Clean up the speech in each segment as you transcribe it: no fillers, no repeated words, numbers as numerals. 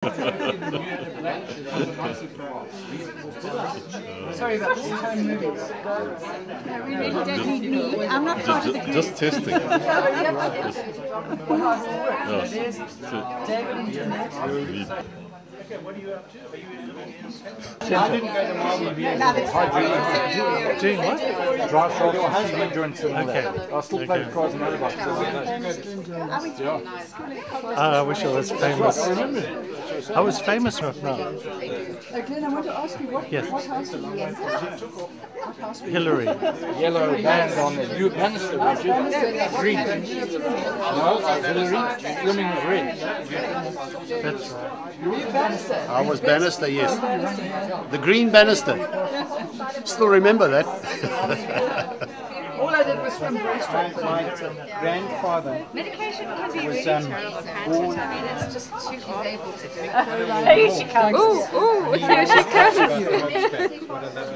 Sorry about this. We really don't need me. I'm not part of the group. Just testing. Okay, what are you up to? Are you living in I didn't go to Marlborough. Doing what? Drive shoulder husband joints and all that. I still play the cars and motorbikes. I wish I was famous. I was famous right now. Glenn, I want to ask you, what house did you in? Hillary. Yellow band on the U banister, would you? Green. No, Hillary. Swimming is red. That's right. I was banister, yes. The green banister. Still remember that. All I did was swim breaststroke. My grandfather Medication can be really terrible, can't it? I mean, it's just too able to do it. Here she comes. Ooh, here she comes.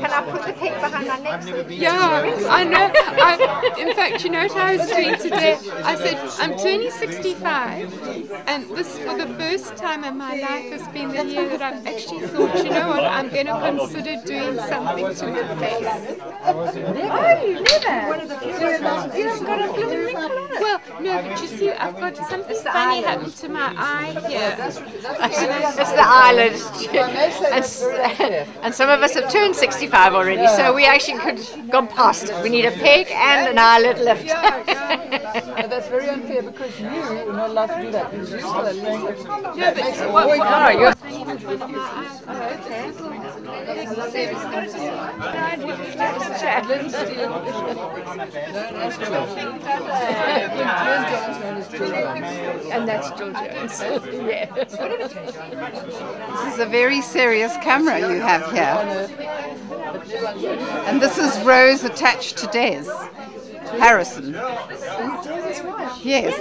Can I put the cake behind my neck? Yeah, I know. In fact, you know what I was doing today? I said, I'm turning 65, and this for the first time in my life has been the year that I've actually thought, you know what, I'm going to consider doing something to my face. Oh, you never? One of the few you haven't got a blue wrinkle on it. Well, no, but you see, I've got something funny happened to my eye here. It's the eyelid. And some of us have turned 65 already, so we actually could go past it. We need a peg and an eyelid lift. But that's very unfair because you're not allowed to do that. Because you're still a lady. No, but what you're funny happened to my And that's Jill Jones. Yeah. This is a very serious camera you have here. And this is Rose attached to Des Harrison. Yes.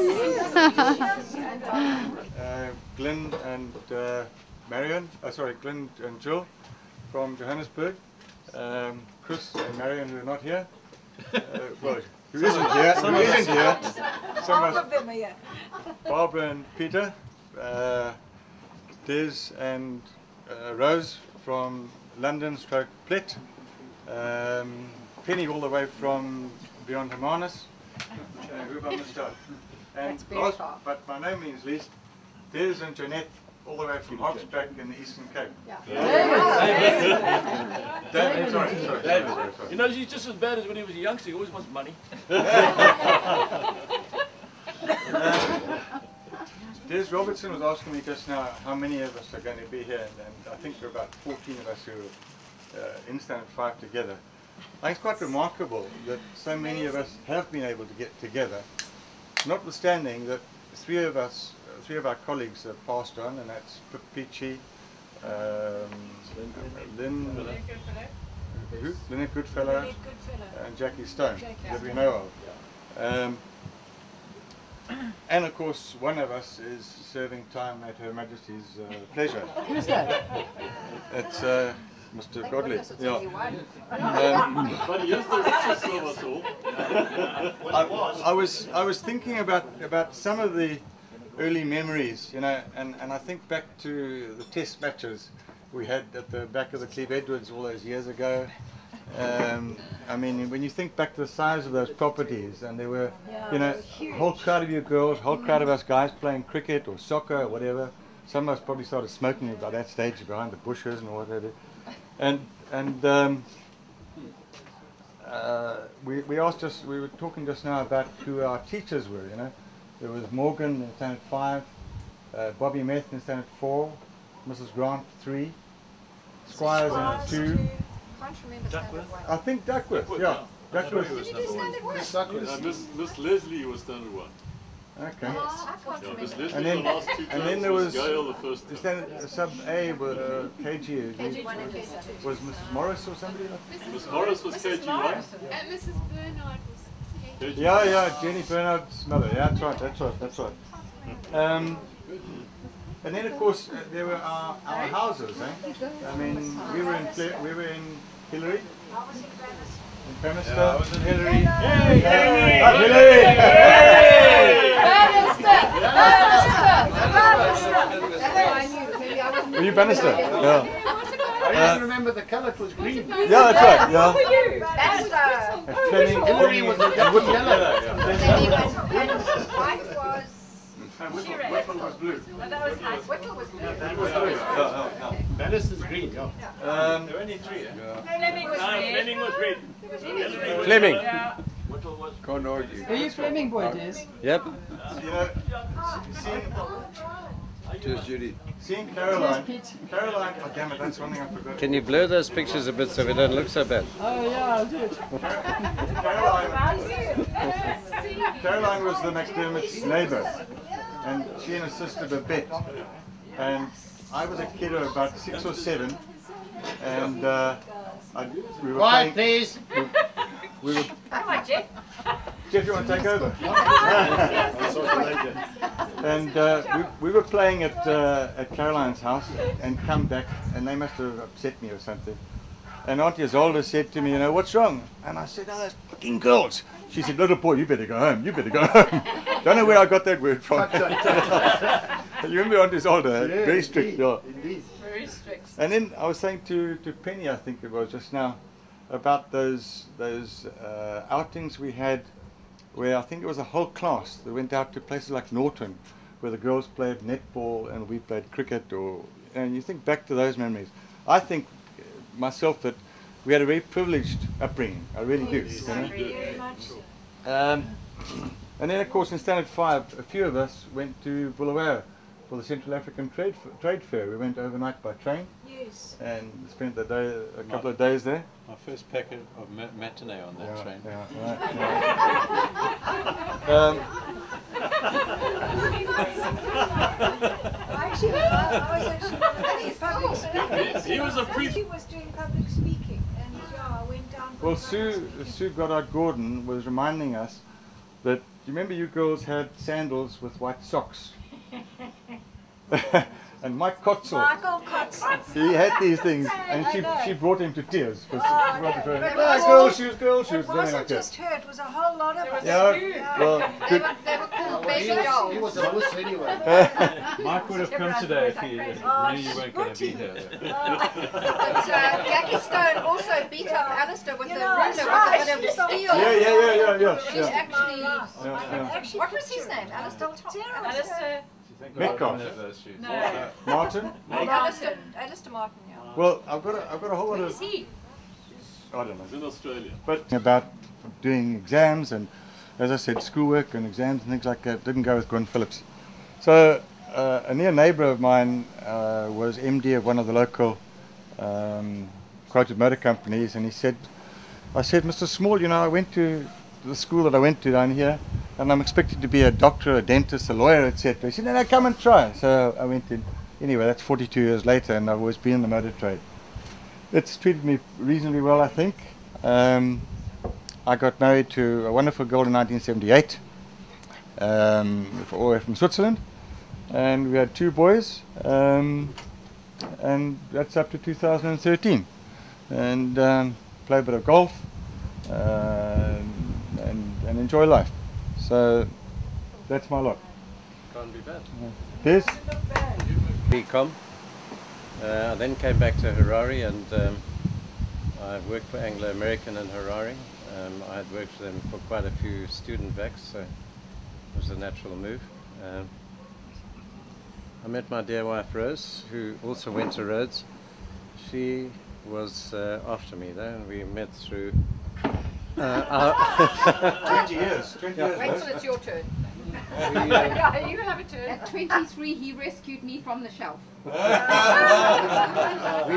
Glenn and Marion, Glenn and Jill from Johannesburg. Chris and Marion, who are not here. Well, who isn't here? Some of them are here. Barbara and Peter, Des and Rose from London, Plet. Penny all the way from beyond Hermanus. Who have I missed out? And last, but by no means least, Des and Jeanette all the way from Hogsback in the Eastern Cape. David, sorry. You know, he's just as bad as when he was a youngster. He always wants money. Des Robertson was asking me just now how many of us are going to be here, and I think there are about 14 of us who are in Standard 5 together. I think it's quite remarkable that so many of us have been able to get together, notwithstanding that three of our colleagues have passed on, and that's Peachy, Lynette Goodfellow, and Jackie Stone, that we know of. And of course, one of us is serving time at Her Majesty's pleasure. Who's that? It's Mr. Godley. Yeah. I was thinking about some of the early memories, you know, and I think back to the test matches we had at the back of the Cleve Edwards all those years ago. I mean, when you think back to the size of those properties, and there were, you know, a whole crowd of you girls, a whole crowd of us guys playing cricket or soccer or whatever. Some of us probably started smoking by that stage behind the bushes and whatever. And we were talking just now about who our teachers were, you know. There was Morgan in Standard 5, Bobby Meth in Standard 4, Mrs. Grant 3, Squires in 2. Duckworth? I think Duckworth, yeah. Duckworth. Did you do Standard 1? Miss Leslie was Standard 1. Okay. I can't remember. Miss Leslie And then, the last 2 and then times there was Gail the first the time. standard, sub A was KG. Was Mrs. Morris or somebody? Miss Morris was KG1. And Mrs. Bernard was KG. Yeah, Jenny Bernard's mother. Yeah, that's right. And then of course there were our houses. I mean, we were in Hillary. In Pemister. Yeah, I was in Hillary. Hey, Hillary! Were you Bannister? Yeah. I even remember the colour, it was green. Yeah, that's right. Yeah. Bannister. Hillary was a yellow. White was. Whittle was blue. Whittle was blue. Bannister's green, yeah. There were only three. Fleming was red. Fleming was red. Fleming. Whittle was. Can't argue. Are you Fleming boy, Des? Yep. You know, Cheers, Judy. seeing Caroline, oh damn it, that's one thing I forgot. Can you blur those pictures a bit so we don't look so bad? Oh yeah, I'll do it. Caroline was the McDermott's neighbour, and she and her sister Babette. And I was a kid of about 6 or 7, and we were Quiet, playing. please. We were, Come on, Jeff. Jeff, you want to take over? And we were playing at Caroline's house and come back, and they must have upset me or something. And Auntie Isolde said to me, you know, what's wrong? And I said, oh, those fucking girls. She said, little boy, you better go home. You better go home. Don't know where I got that word from. You remember Auntie Isolde? Yeah, very strict. Yeah. Indeed. Very strict. And then I was saying to Penny, I think it was just now, about those outings we had, where I think it was a whole class that went out to places like Norton, where the girls played netball and we played cricket. And you think back to those memories. I think myself that we had a very privileged upbringing. I really do. You know? Very much. And then, of course, in Standard 5, a few of us went to Bulawayo for the Central African Trade Fair. We went overnight by train. Yes. And spent the day, a couple of days there. My first packet of matinee on that train. Yeah, right, Actually, I was actually public speaking. He was a priest. He was doing public speaking, and yeah, I went down. Well, Sue Goddard Gordon was reminding us that, do you remember you girls had sandals with white socks? And Mike Kotzel, Michael Kotzel. he had these things, and she brought him to tears. Girl Shoes, girl shoes, It something wasn't like that. just her, it was a whole lot of us. Yeah, well, They were called baby He dolls. was a wuss anyway. Mike would have come today if he knew you weren't going to be here. But Jackie Stone also beat up Alistair with a ruler that's with right. a bit of steel. yeah. She's actually. Actually, What was his name? Alistair. Alistair. Metcalf. Martin. Alistair Martin. Yeah. Well, I've got a whole lot of. he? I don't know. In Australia. But about doing exams and, as I said, schoolwork and exams and things like that didn't go with Gwen Phillips. So a near neighbour of mine was MD of one of the local quoted motor companies, and I said, Mr. Small, you know, I went to the school that I went to down here, and I'm expected to be a doctor, a dentist, a lawyer, etc. He said, no, come and try. So I went in. Anyway, that's 42 years later, and I've always been in the motor trade. It's treated me reasonably well, I think. I got married to a wonderful girl in 1978, all the way from Switzerland, and we had 2 boys, and that's up to 2013. And play a bit of golf, and enjoy life. So that's my lot. Can't be bad. This? BCom. I then came back to Harare, and I worked for Anglo American in Harare. I had worked for them for quite a few student vacs, so it was a natural move. I met my dear wife Rose, who also went to Rhodes. She was after me though, and we met through 20 years. 20 years. Wait till it's your turn. Yeah, you have a turn. At 23, he rescued me from the shelf. We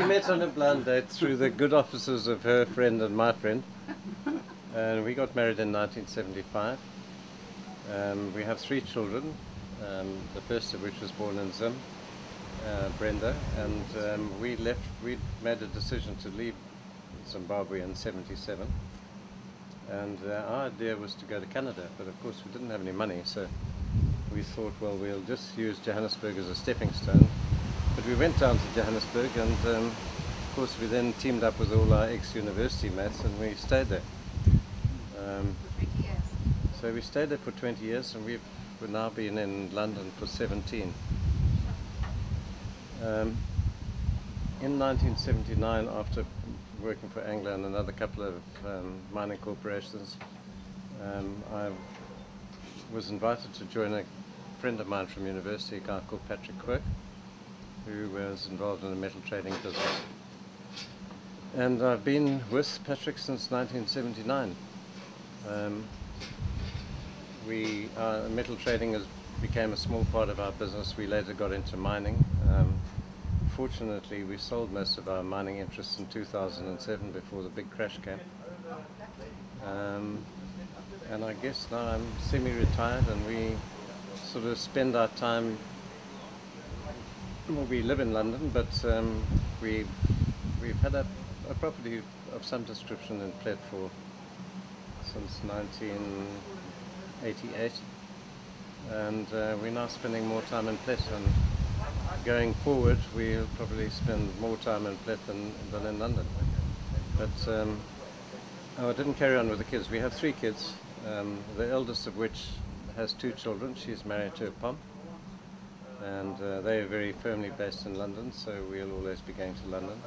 met on a blind date through the good offices of her friend and my friend, and we got married in 1975. We have 3 children, the first of which was born in Zim, Brenda, and we made a decision to leave Zimbabwe in 77, and our idea was to go to Canada, but of course we didn't have any money, so we thought, well, we'll just use Johannesburg as a stepping stone. But we went down to Johannesburg, and of course we then teamed up with all our ex-university mates, and we stayed there. So we stayed there for 20 years, and we've now been in London for 17. in 1979, after working for Anglo and another couple of mining corporations, I was invited to join a friend of mine from university, a guy called Patrick Quirk, who was involved in the metal trading business. And I've been with Patrick since 1979. Metal trading became a small part of our business. We later got into mining. Fortunately, we sold most of our mining interests in 2007 before the big crash came. And I guess now I'm semi-retired, and we sort of spend our time, well, we live in London, but we've had a property of some description in Plett since 1988, and we're now spending more time in Plett, and going forward we'll probably spend more time in Plett than in London. But I didn't carry on with the kids. We have 3 kids, the eldest of which has 2 children. She's married to a Pom, and they are very firmly based in London, so we'll always be going to London.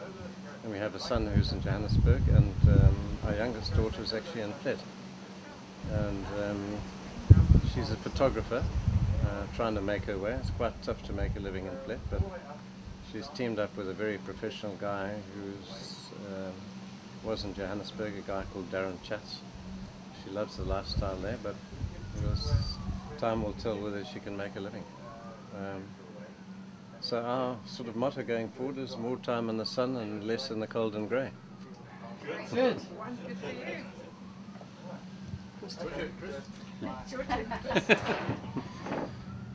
And we have a son who's in Johannesburg, and our youngest daughter is actually in Plett. And she's a photographer, trying to make her way. It's quite tough to make a living in Plett, but she's teamed up with a very professional guy who was in Johannesburg, a guy called Darren Chats. She loves the lifestyle there, but time will tell whether she can make a living. So our sort of motto going forward is more time in the sun and less in the cold and grey. Good.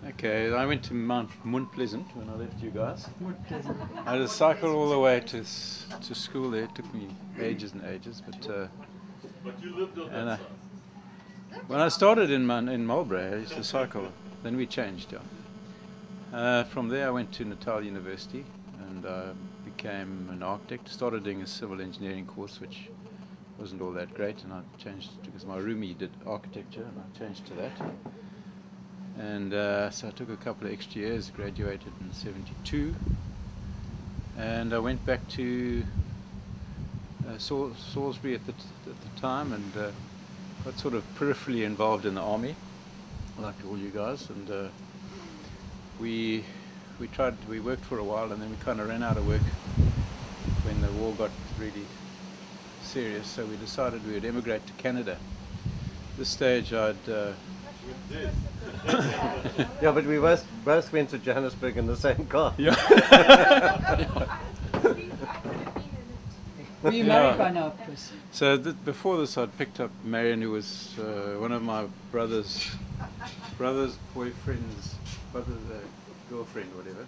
Okay, I went to Mount Pleasant when I left you guys. I had to cycle all the way to school there. It took me ages and ages, but and when I started in Marlborough, I used to cycle. Then we changed. From there, I went to Natal University and became an architect. Started doing a civil engineering course, which wasn't all that great, and I changed because my roomie did architecture, and I changed to that. And so I took a couple of extra years, graduated in '72, and I went back to Salisbury at the time, and got sort of peripherally involved in the army, like all you guys, and we worked for a while, and then we kind of ran out of work when the war got really serious, so we decided we would emigrate to Canada. At this stage I'd Yeah, but we both went to Johannesburg in the same car. Yeah. Were you married by now, Chris? So before this, I'd picked up Marion, who was one of my brother's boyfriend's girlfriend or whatever,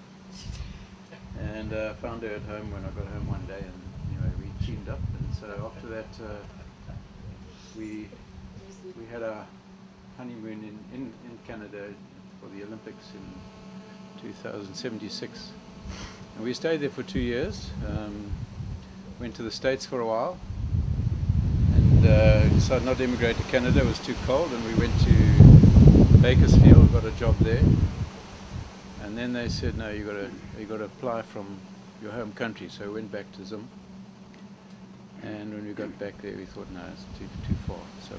and found her at home when I got home one day, and anyway we teamed up, and so after that we had our honeymoon in Canada for the Olympics in 1976, and we stayed there for 2 years. Went to the States for a while, and decided not to immigrate to Canada. It was too cold, and we went to Bakersfield, got a job there, and then they said, no, you got to apply from your home country. So we went back to Zim, and when we got back there, we thought, no, it's too far. So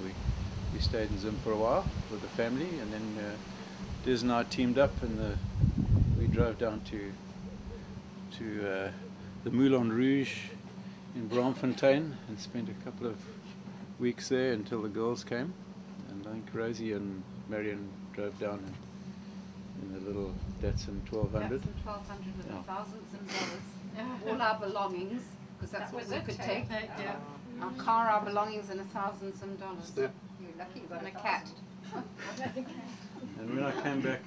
we stayed in Zim for a while with the family, and then Diz and I teamed up, and we drove down to the Moulin Rouge in Braamfontein and spent a couple of weeks there until the girls came, and I think Rosie and Marion drove down in a little Datsun 1200. Datsun 1200 with $1,000 all our belongings, because that's what we could take. Our car, our belongings, and $1,000. You're lucky than a cat. And when I came back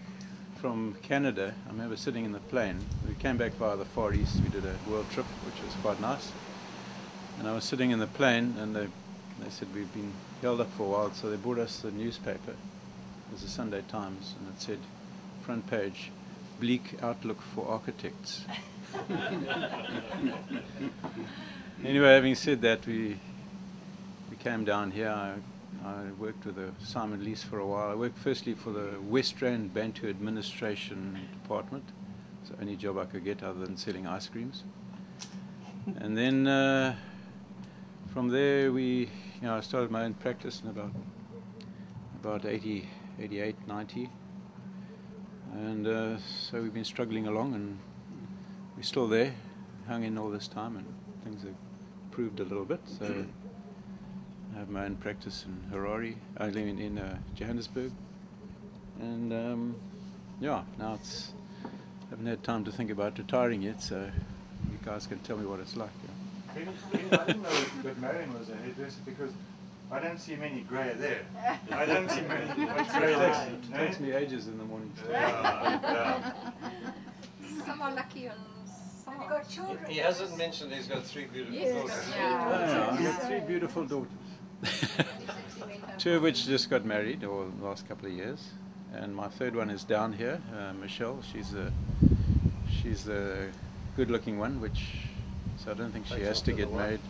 from Canada, I remember sitting in the plane. We came back via the Far East. We did a world trip, which was quite nice. And I was sitting in the plane, and they said we've been held up for a while, so they brought us the newspaper. It was the Sunday Times, and it said, front page, bleak outlook for architects. Anyway, having said that, we came down here. I worked with Simon Lease for a while. I worked firstly for the West Rand Bantu Administration Department. It's the only job I could get other than selling ice creams. And then from there I started my own practice in about 80, 88, 90. And so we've been struggling along, and we're still there, hung in all this time, and things have improved a little bit. So I have my own practice in Harare. I live in Johannesburg, and now I haven't had time to think about retiring yet. So you guys can tell me what it's like. Yeah. I didn't know that Marion was a hairdresser because I don't see many grey there. I don't see many grey there. It takes me ages in the morning. Some are lucky and some have got children. He hasn't mentioned he's got 3 beautiful daughters. I've got 3 beautiful daughters. 2 of which just got married over the last couple of years, and my 3rd one is down here, Michelle. She's the good-looking one, so I don't think she has to get married.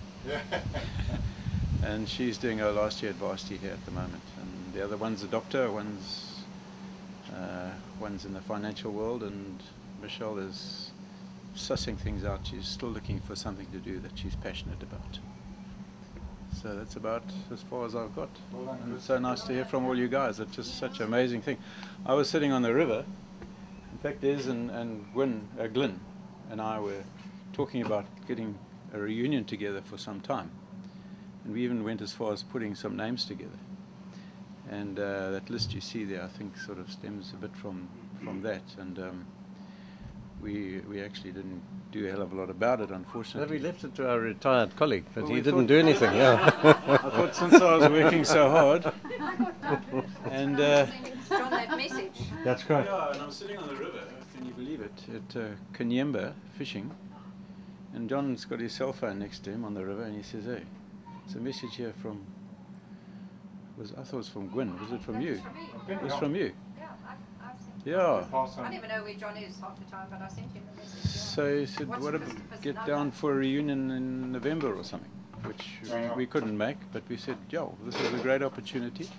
And she's doing her last year at varsity here at the moment. And the other one's a doctor, one's in the financial world, and Michelle is sussing things out. She's still looking for something to do that she's passionate about. So that's about as far as I've got. And it's so nice to hear from all you guys. It's just such an amazing thing. I was sitting on the river. In fact, Des and Glyn and I were talking about getting a reunion together for some time. And we even went as far as putting some names together. And that list you see there, I think, sort of stems a bit from that. And we actually didn't do a hell of a lot about it, unfortunately. We left it to our retired colleague, but he didn't do anything. Yeah. I thought since I was working so hard, and John, that message. that's right. Yeah, and I'm sitting on the river. Can you believe it? At Kanyemba fishing, and John's got his cell phone next to him on the river, and he says, "Hey, it's a message here from." I thought it was from Gwyn. Was it from you? It was from you. Yeah, I've sent him. Yeah. I never know where John is half the time, but I sent him a message. So he said, "What about get down for a reunion in November or something?" Which we couldn't make, but we said, "Yo, this is a great opportunity."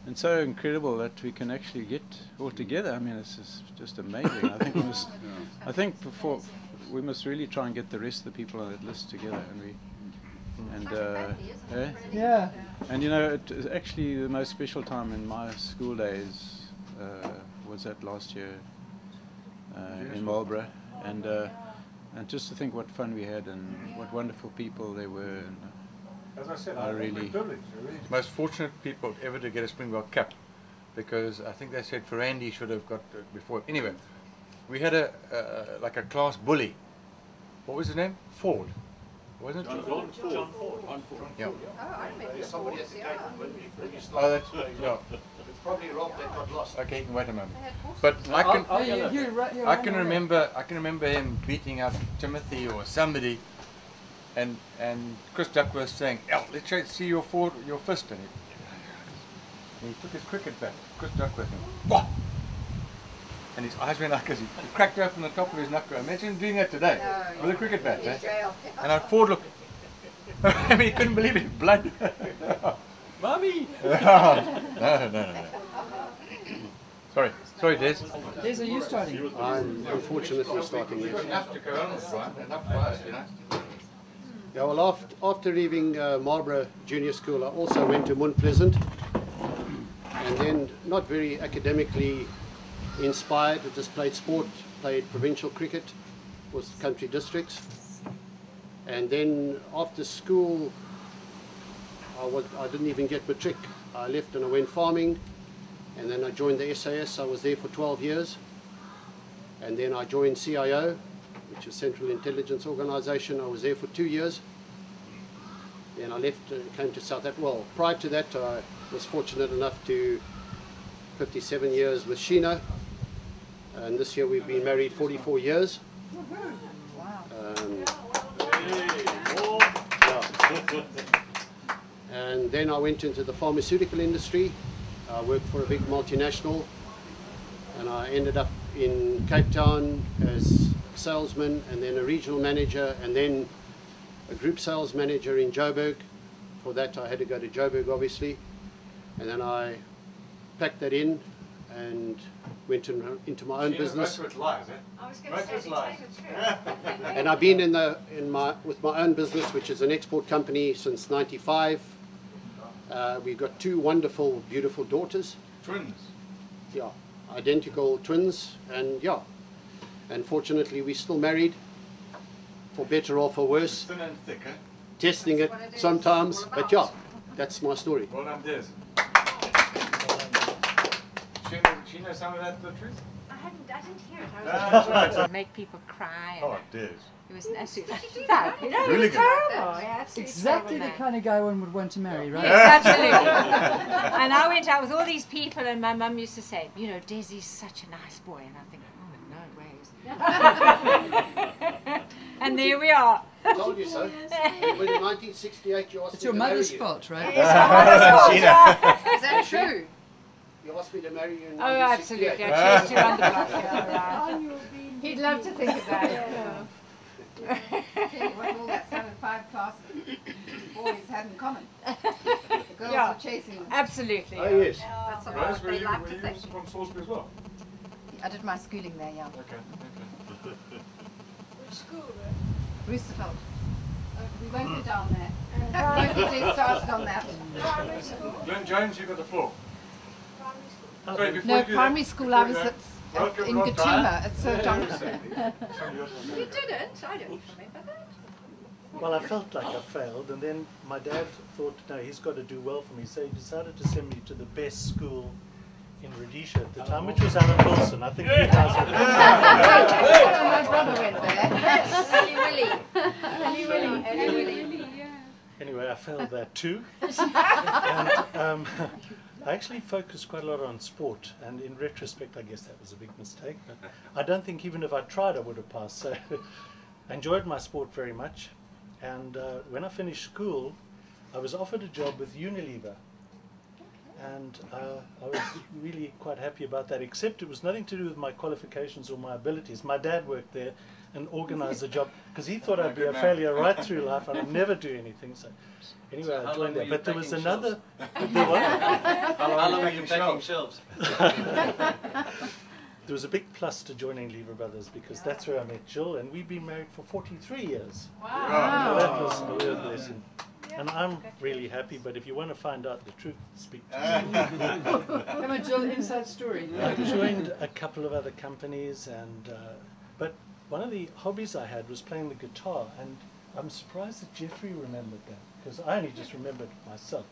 And so incredible that we can actually get all together. I mean, it's just amazing. I think we must really try and get the rest of the people on that list together, and you know, it is actually the most special time in my school days was that last year in Marlborough, and just to think what fun we had and what wonderful people they were. And, as I said, I'm really privileged. Most fortunate people ever to get a Springbok cap, because I think they said Ferrandi should have got before. Anyway, we had like a class bully. What was his name? Ford. Wasn't it? John Ford. Yeah. Oh, I remember. Somebody at the gate when you Oh, started. that's yeah. It's probably Rob that got lost. Okay, you can wait a moment. They had horses. But I can you remember him beating up Timothy or somebody, and Chris Duckworth saying, let's see your fist, and he took his cricket bat, Chris Duckworth, and his eyes went like this. He cracked open the top of his knuckle. Imagine doing that today with a cricket bat. And Ford looked. I mean, he couldn't believe it. Blood. Mommy! No. Sorry, Des. Des, are you starting? I'm unfortunately starting yes. Enough to go on, right? Enough for us, you know. Yeah, well, after leaving Marlborough Junior School, I also went to Mount Pleasant, and then not very academically inspired. I just played sport, played provincial cricket with country districts, and then after school, I didn't even get matric. I left and I went farming, and then I joined the SAS. I was there for 12 years, and then I joined CIO, which is Central Intelligence Organization. I was there for 2 years. Then I left and came to South Africa. Well, prior to that, I was fortunate enough to 57 years with Sheena, and this year we've been married 44 years. And then I went into the pharmaceutical industry. I worked for a big multinational, and I ended up in Cape Town as salesman, and then a regional manager, and then a group sales manager in Joburg. For that I had to go to Joburg, obviously, and then I packed that in and went into my own business. Most of it lies, eh? I was going Most to of say, it's lies. And I've been with my own business, which is an export company, since '95. We've got 2 wonderful, beautiful daughters. Twins. Yeah, identical twins, and yeah. And fortunately, we're still married, for better or for worse. Thin and thick, eh? Testing it sometimes, but yeah, that's my story. Well done, Des. She knows some of that, the truth? I didn't hear it. That's right. To make people cry. Oh, Des. It was an absolute fuck. You know, Really it was terrible. Yeah, absolutely Exactly the terrible, kind of guy one would want to marry, right? Yes, absolutely. And I went out with all these people, and my mum used to say, you know, Desi's such a nice boy. And I think, oh, no ways. And there we are. I told you so. And when in 1968 you asked It's me your to marry mother's you. fault, right? It's my mother's fault, yeah. Is that true? You asked me to marry you in Oh, 1968. absolutely. I chased you around the block. Yeah, right. He'd love to think about it. What all that standard 5 class boys had in common. The girls were chasing them. Absolutely. Oh, yes. That's what Rose, were they you like to think. from Salisbury as well? I did my schooling there, yeah. Okay. Which school? Roosterveld. We won't go down there. Don't get started on that. Primary school? Glenn Jones, you got the floor. Primary school. Sorry, before No, you do primary that, school I was before at, in Rob Gatuma Dyer. at Sir Johnson. You didn't? I don't remember that. Well, I felt like I failed, and then my dad thought, no, he's got to do well for me, so he decided to send me to the best school in Rhodesia at the time, which was Alan Wilson. I think you guys were My brother went there. Ellie Willy. Anyway, I failed that too. And I actually focused quite a lot on sport, and in retrospect, I guess that was a big mistake. But I don't think even if I tried, I would have passed. So I enjoyed my sport very much. And when I finished school, I was offered a job with Unilever. And I was really quite happy about that, except it was nothing to do with my qualifications or my abilities. My dad worked there and organized the job because he thought I'd be a failure right through life and I'd never do anything. So anyway, I joined there. But there was another... How long were you packing shelves? There was a big plus to joining Lever Brothers because that's where I met Jill, and we've been married for 43 years. Wow. So that was a real blessing. And I'm really happy, but if you want to find out the truth, speak to me. Come on, Jill, inside story. I joined a couple of other companies, and but one of the hobbies I had was playing the guitar, and I'm surprised that Jeffrey remembered that, because I only just remembered myself.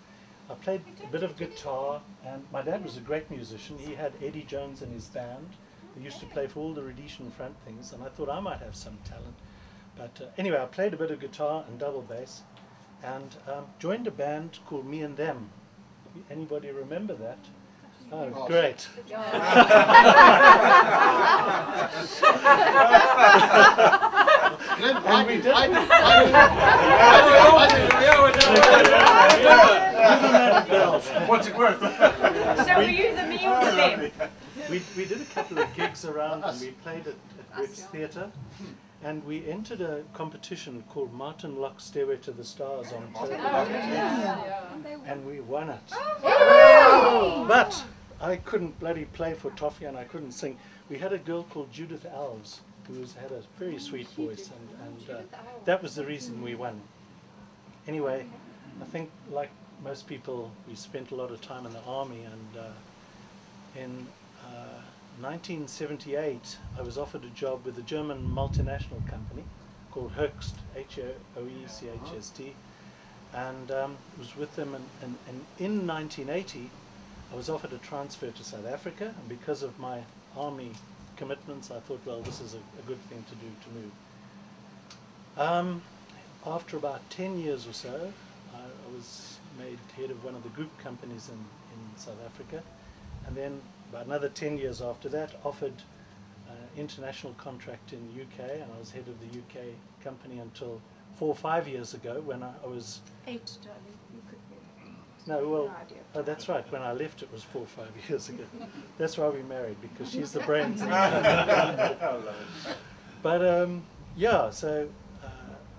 I played a bit of guitar, and my dad was a great musician. He had Eddie Jones in his band. They used to play for all the Rhodesian front things, and I thought I might have some talent. But anyway, I played a bit of guitar and double bass, and joined a band called Me and Them. Anybody remember that? Oh, great. And we did. What's it worth? So were you the me or the them? We did a couple of gigs around, and we played at Rex Theatre, and we entered a competition called Martin Locke's Stairway to the Stars on television, and we won it. But I couldn't bloody play for Toffee, and I couldn't sing. We had a girl called Judith Alves who had a very sweet voice, and that was the reason we won. Anyway, I think like most people, we spent a lot of time in the army, and in 1978 I was offered a job with a German multinational company called Hoechst, H-O-E-C-H-S-T, and was with them, and in 1980 I was offered a transfer to South Africa, and because of my army commitments I thought, well, this is a good thing to do, to move. After about 10 years or so, I was made head of one of the group companies in South Africa, and then about another 10 years after that offered an international contract in the UK, and I was head of the UK company until 4 or 5 years ago when I was... 8, darling. You could be. No, well, oh, that's right. When I left, it was 4 or 5 years ago. That's why we married, because she's the brains. But yeah, so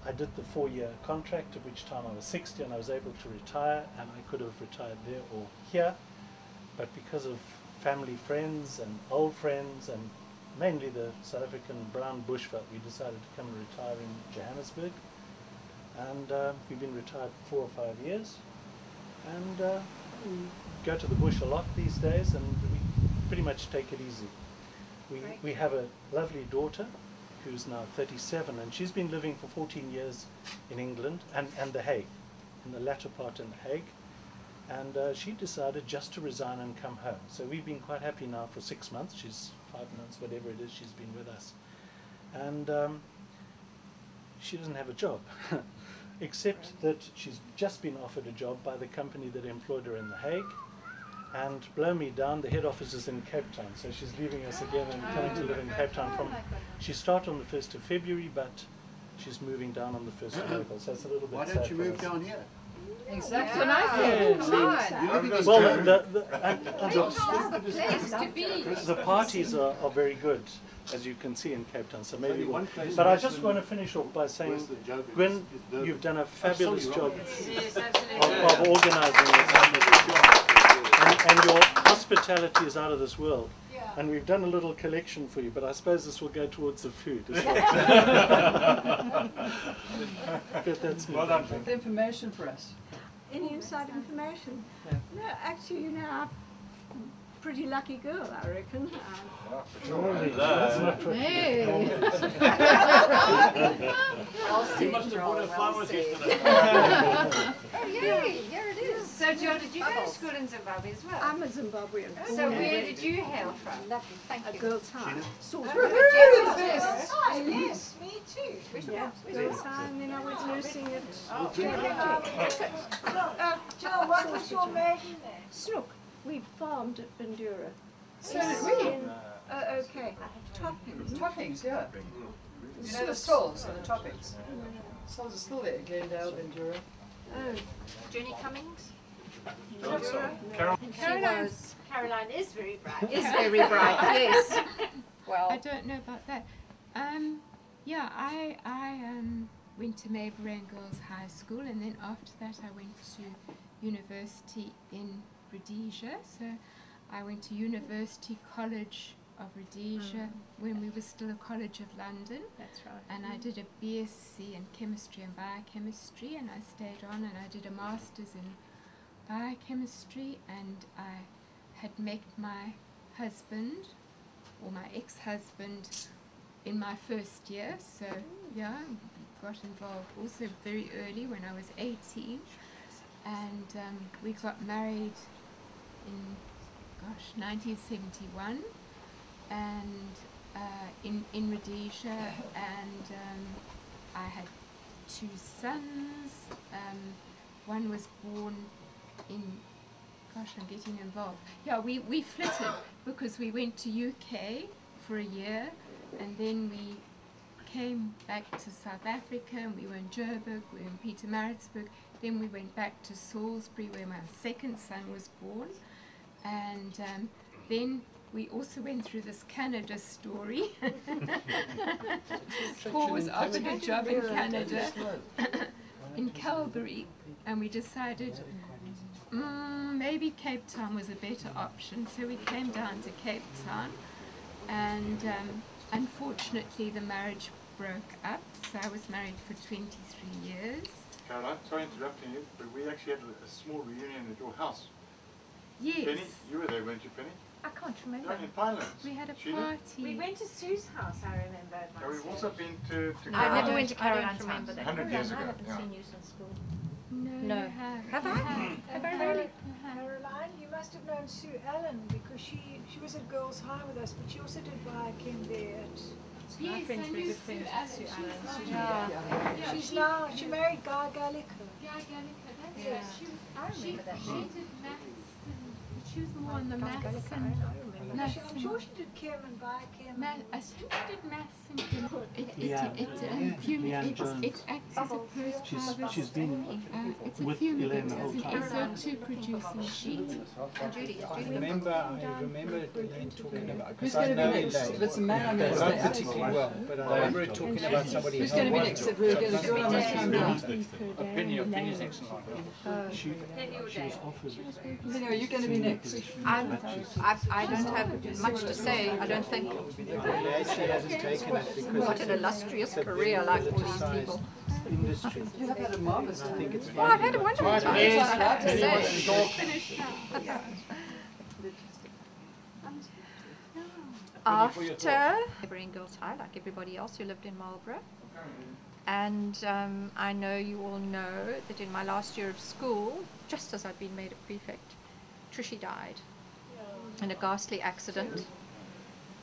I did the 4-year contract, at which time I was 60, and I was able to retire, and I could have retired there or here, but because of family friends and old friends, and mainly the South African brown bushveld, we decided to come and retire in Johannesburg. And we've been retired for 4 or 5 years. And we go to the bush a lot these days, and we pretty much take it easy. We have a lovely daughter who's now 37, and she's been living for 14 years in England and The Hague, in the latter part in The Hague. And she decided just to resign and come home. So we've been quite happy now for 6 months. She's 5 months, whatever it is, she's been with us. And she doesn't have a job, except that she's just been offered a job by the company that employed her in The Hague. And blow me down, the head office is in Cape Town, so she's leaving us again and coming to live in Cape Town. She started on the 1st of February, but she's moving down on the 1st of April, so it's a little bit Why sad don't you for move us. down here? Exactly. Well, the parties are very good, as you can see in Cape Town. So maybe, but I just want to finish off by saying, Gwen, you've done a fabulous job of organising this, and your hospitality is out of this world. And we've done a little collection for you, but I suppose this will go towards the food as well. But that's well done. Information for us. Any inside information? Yeah. No, actually, you know, I'm a pretty lucky girl, I reckon. Hey! I'll see. You must have brought a flowers yesterday. Oh, yay! Here it is. So, Jill, did you go to school in Zimbabwe as well? I'm a Zimbabwean. So, where did you hail from? Lovely, thank you. A girl's high. Yes, me too. Yeah, girl's high, and then I was nursing at Jill, what was your maiden name? Snook. We farmed at Bandura. So did we. Okay. Toppings. Toppings, yeah. You know the souls and the toppings. Souls are still there, Glendale, Bandura. Oh. Jenny Cummings? Caroline is very bright. Is very bright, yes. Well, I don't know about that. Yeah, I went to marlborough Girls High School, and then after that I went to university in Rhodesia. So I went to University College of Rhodesia when we were still a College of London. That's right. And I did a BSc in chemistry and biochemistry, and I stayed on and I did a master's in biochemistry, and I had met my husband, or my ex-husband, in my first year. So yeah, got involved also very early when I was 18, and we got married in 1971, and in Rhodesia, and I had 2 sons. One was born in, gosh, I'm getting involved. Yeah, we flitted because we went to UK for a year, and then we came back to South Africa, and we were in Joburg, we were in Pietermaritzburg, then we went back to Salisbury where my second son was born, and then we also went through this Canada story. Paul was offered a job in Canada, in Calgary, and we decided maybe Cape Town was a better option, so we came down to Cape Town, and unfortunately the marriage broke up, so I was married for 23 years. Caroline, sorry interrupting you, but we actually had a small reunion at your house. Yes. Penny, you were there, weren't you, Penny? I can't remember. Down in Pinelands. We had a Sheila? party. We went to Sue's house, I remember. Yeah, we've also been to I never went to I don't Caroline's house. remember that. 100 years ago. I haven't Yeah. seen you since school. No, No. you have. Have I? Have I really? Caroline, you must have known Sue Allen because she was at Girls High with us, but she also did biochem there at... Yes, I knew Sue Allen. She married Guy Gallagher. Guy Gallagher, that's Yeah. it. I remember that She name. did maths, and she was more on the Guy maths Gallagher, and I remember. No, I'm sure she did chem and biochem. I think she did maths and chem. Leanne Jones. It acts as a post-harvest. She's been it's a with fumigant. Elaine the whole It's an time. SO2 producing sheet. And Judy. I remember Elaine talking about, because Who's I going to know be next? Elaine. If it's a man, I'm going to Not stay particularly well, but I remember her talking about somebody Who's who going to be had next? If we're going to go on this time down. Penny's next in line. She was offered. Anyway, you're going to be next. I don't have much to say, I don't think. She hasn't taken it because What an illustrious career like all these people. industry. I've had a marvellous time. I think it's Well, I've had a wonderful time, I have to say. After Marlborough Girls High, like everybody else who lived in Marlborough, and I know you all know that in my last year of school, just as I'd been made a prefect, Trishi died in a ghastly accident.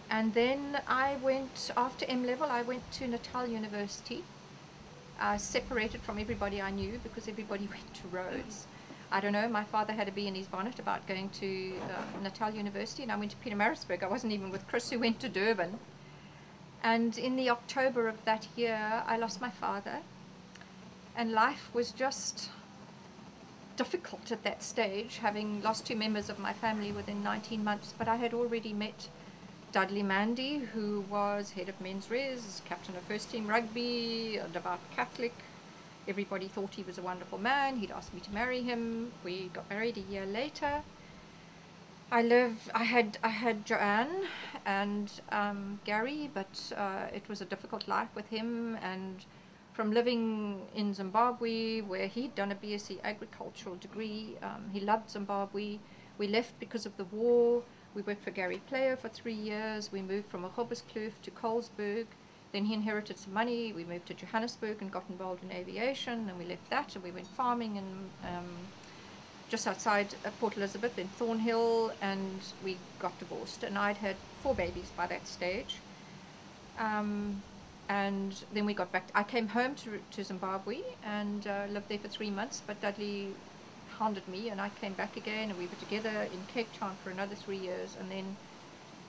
And then I went, after M-level, I went to Natal University, separated from everybody I knew because everybody went to Rhodes. I don't know, my father had a bee in his bonnet about going to Natal University, and I went to Pietermaritzburg. I wasn't even with Chris, who went to Durban. And in the October of that year, I lost my father, and life was just difficult at that stage, having lost 2 members of my family within 19 months. But I had already met Dudley Mandy, who was head of men's res, captain of first team rugby, a devout Catholic. Everybody thought he was a wonderful man. He'd asked me to marry him. We got married a year later. I had Joanne and Gary, but it was a difficult life with him. And from living in Zimbabwe, where he'd done a BSc agricultural degree, he loved Zimbabwe. We left because of the war. We worked for Gary Player for 3 years. We moved from Hobberskloof to Colesberg. Then he inherited some money. We moved to Johannesburg and got involved in aviation. And we left that and we went farming in just outside Port Elizabeth in Thornhill. And we got divorced. And I'd had 4 babies by that stage. And then we got back. I came home to Zimbabwe and lived there for 3 months. But Dudley hounded me, and I came back again, and we were together in Cape Town for another 3 years, and then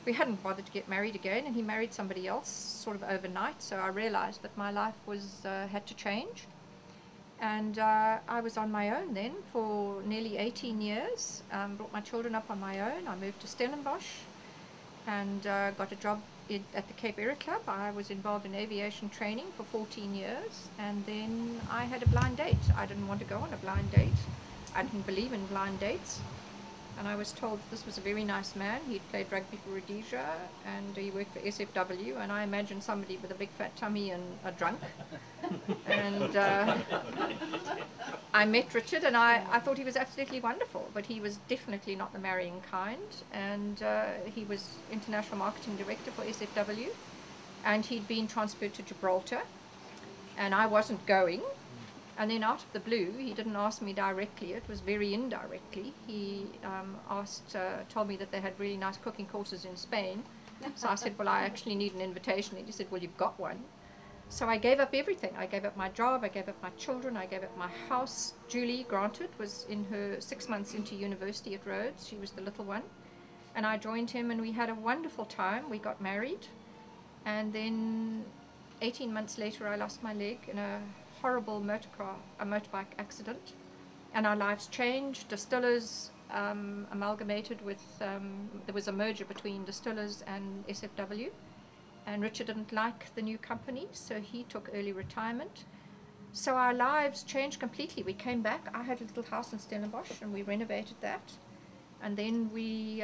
we hadn't bothered to get married again, and he married somebody else sort of overnight. So I realized that my life was had to change, and I was on my own then for nearly 18 years. Brought my children up on my own. I moved to Stellenbosch and got a job at the Cape Air Club. I was involved in aviation training for 14 years, and then I had a blind date. I didn't want to go on a blind date. I didn't believe in blind dates, and I was told that this was a very nice man. He'd played rugby for Rhodesia, and he worked for SFW, and I imagined somebody with a big fat tummy and a drunk. And I met Richard, and I thought he was absolutely wonderful, but he was definitely not the marrying kind, and he was International Marketing Director for SFW, and he'd been transferred to Gibraltar, and I wasn't going. And then out of the blue, he didn't ask me directly, it was very indirectly. He told me that they had really nice cooking courses in Spain. So I said, well, I actually need an invitation. And he said, well, you've got one. So I gave up everything. I gave up my job, I gave up my children, I gave up my house. Julie, granted, was in her 6 months into university at Rhodes. She was the little one. And I joined him, and we had a wonderful time. We got married. And then 18 months later, I lost my leg in a horrible motorbike accident, and our lives changed. Distillers amalgamated with, there was a merger between Distillers and SFW, and Richard didn't like the new company, so he took early retirement. So our lives changed completely. We came back. I had a little house in Stellenbosch, and we renovated that, and then we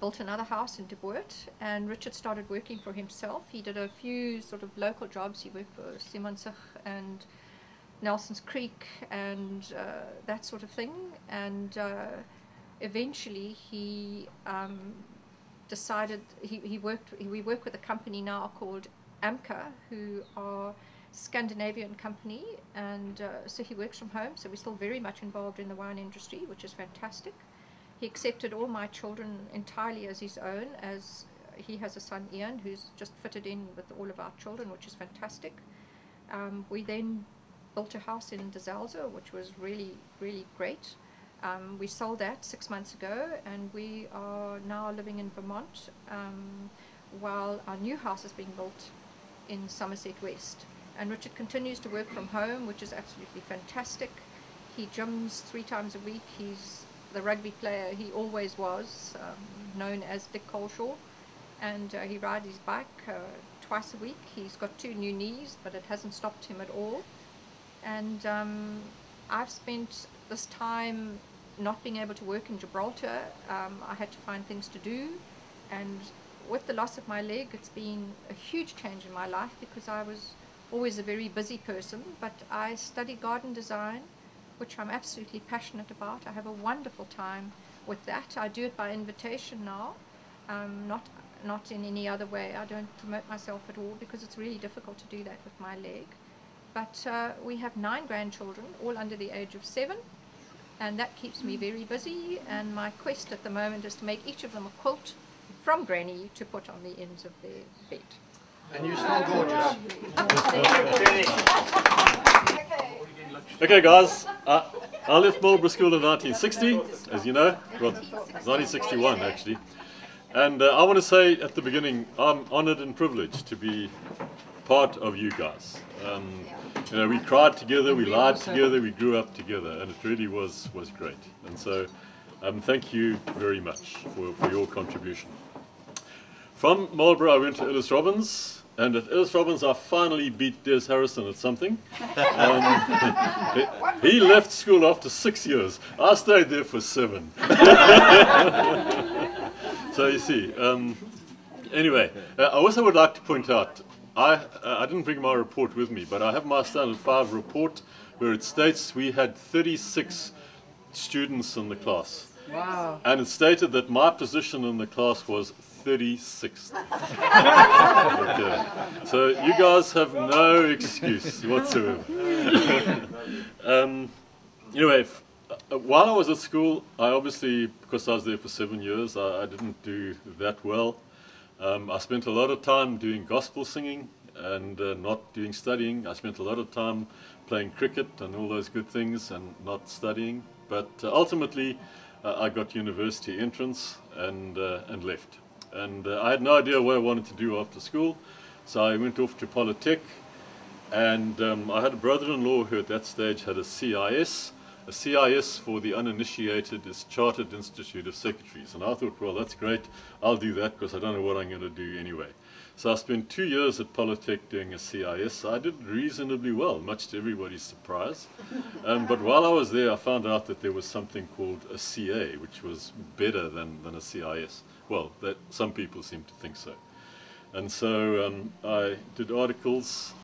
built another house in De Boert, and Richard started working for himself. He did a few sort of local jobs. He worked for Simonzig and Nelson's Creek and that sort of thing, and eventually he decided we work with a company now called AMCA, who are Scandinavian company, and so he works from home, so we're still very much involved in the wine industry, which is fantastic. He accepted all my children entirely as his own, as he has a son, Ian, who's just fitted in with all of our children, which is fantastic. We then built a house in De Zalze, which was really, really great. We sold that 6 months ago, and we are now living in Vermont, while our new house is being built in Somerset West. And Richard continues to work from home, which is absolutely fantastic. He gyms 3 times a week. He's the rugby player he always was, known as Dick Coleshaw, and he rides his bike twice a week. He's got 2 new knees, but it hasn't stopped him at all. And I've spent this time not being able to work in Gibraltar. I had to find things to do, and with the loss of my leg, it's been a huge change in my life, because I was always a very busy person, but I study garden design, which I'm absolutely passionate about. I have a wonderful time with that. I do it by invitation now, not in any other way. I don't promote myself at all, because it's really difficult to do that with my leg. But we have 9 grandchildren, all under the age of 7, and that keeps me very busy, and my quest at the moment is to make each of them a quilt from Granny to put on the ends of their bed. And you're still gorgeous. Okay guys, I left Marlborough School in 1960, as you know, well, 1961 actually, and I want to say at the beginning, I'm honoured and privileged to be part of you guys. You know, we cried together, we lied together, we grew up together, and it really was great. And so, thank you very much for your contribution. From Marlborough, I went to Ellis Robbins, and at Ellis Robbins, I finally beat Des Harrison at something. He left school after 6 years. I stayed there for 7. So you see. Anyway, I also would like to point out, I didn't bring my report with me, but I have my Standard 5 report where it states we had 36 students in the class. Wow. And it stated that my position in the class was 36th. Okay. So you guys have no excuse whatsoever. Anyway, while I was at school, I obviously, because I was there for 7 years, I didn't do that well. I spent a lot of time doing gospel singing and not doing studying. I spent a lot of time playing cricket and all those good things and not studying. But ultimately, I got university entrance and left. And I had no idea what I wanted to do after school, so I went off to Polytech. And I had a brother-in-law who at that stage had a CIS. A CIS, for the uninitiated, is Chartered Institute of Secretaries. And I thought, well, that's great. I'll do that because I don't know what I'm going to do anyway. So I spent 2 years at Polytech doing a CIS. I did reasonably well, much to everybody's surprise. But while I was there, I found out that there was something called a CA, which was better than a CIS. Well, some people seem to think so. And so I did articles